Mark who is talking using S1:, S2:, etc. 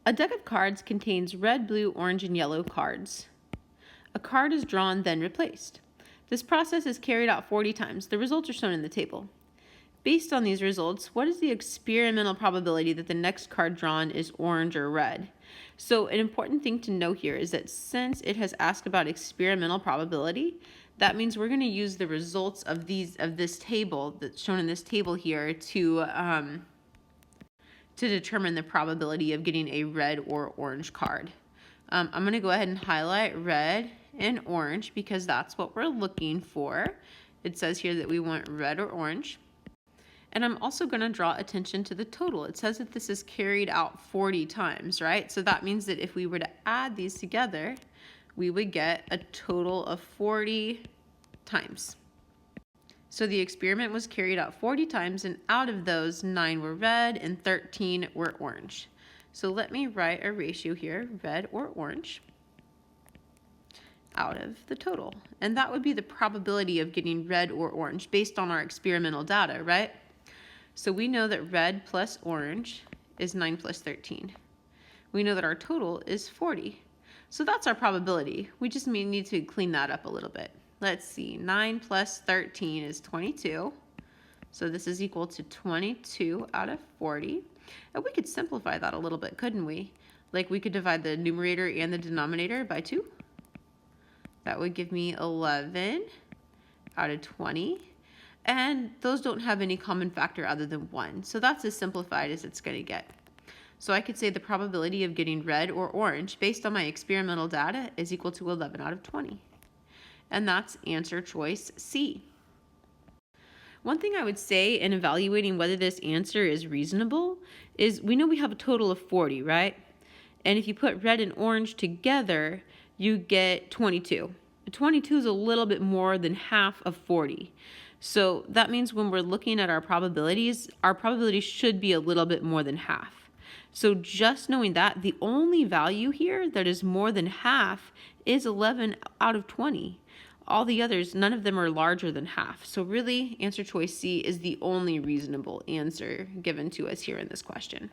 S1: A deck of cards contains red, blue, orange, and yellow cards. A card is drawn, then replaced. This process is carried out 40 times. The results are shown in the table. Based on these results, what is the experimental probability that the next card drawn is orange or red? So an important thing to know here is that since it has asked about experimental probability, that means we're going to use the results of this table that's shown in this table here to determine the probability of getting a red or orange card. I'm going to go ahead and highlight red and orange because that's what we're looking for. It says here that we want red or orange. And I'm also going to draw attention to the total. It says that this is carried out 40 times, right? So that means that if we were to add these together, we would get a total of 40 times. So the experiment was carried out 40 times, and out of those, 9 were red and 13 were orange. So let me write a ratio here, red or orange, out of the total. And that would be the probability of getting red or orange based on our experimental data, right? So we know that red plus orange is 9 plus 13. We know that our total is 40. So that's our probability. We just need to clean that up a little bit. Let's see, 9 plus 13 is 22. So this is equal to 22 out of 40. And we could simplify that a little bit, couldn't we? Like we could divide the numerator and the denominator by 2. That would give me 11 out of 20. And those don't have any common factor other than 1. So that's as simplified as it's going to get. So I could say the probability of getting red or orange based on my experimental data is equal to 11 out of 20. And that's answer choice C. One thing I would say in evaluating whether this answer is reasonable is we know we have a total of 40, right? And if you put red and orange together, you get 22. 22 is a little bit more than half of 40. So that means when we're looking at our probabilities should be a little bit more than half. So just knowing that, the only value here that is more than half is 11 out of 20. All the others, none of them are larger than half. So really, answer choice C is the only reasonable answer given to us here in this question.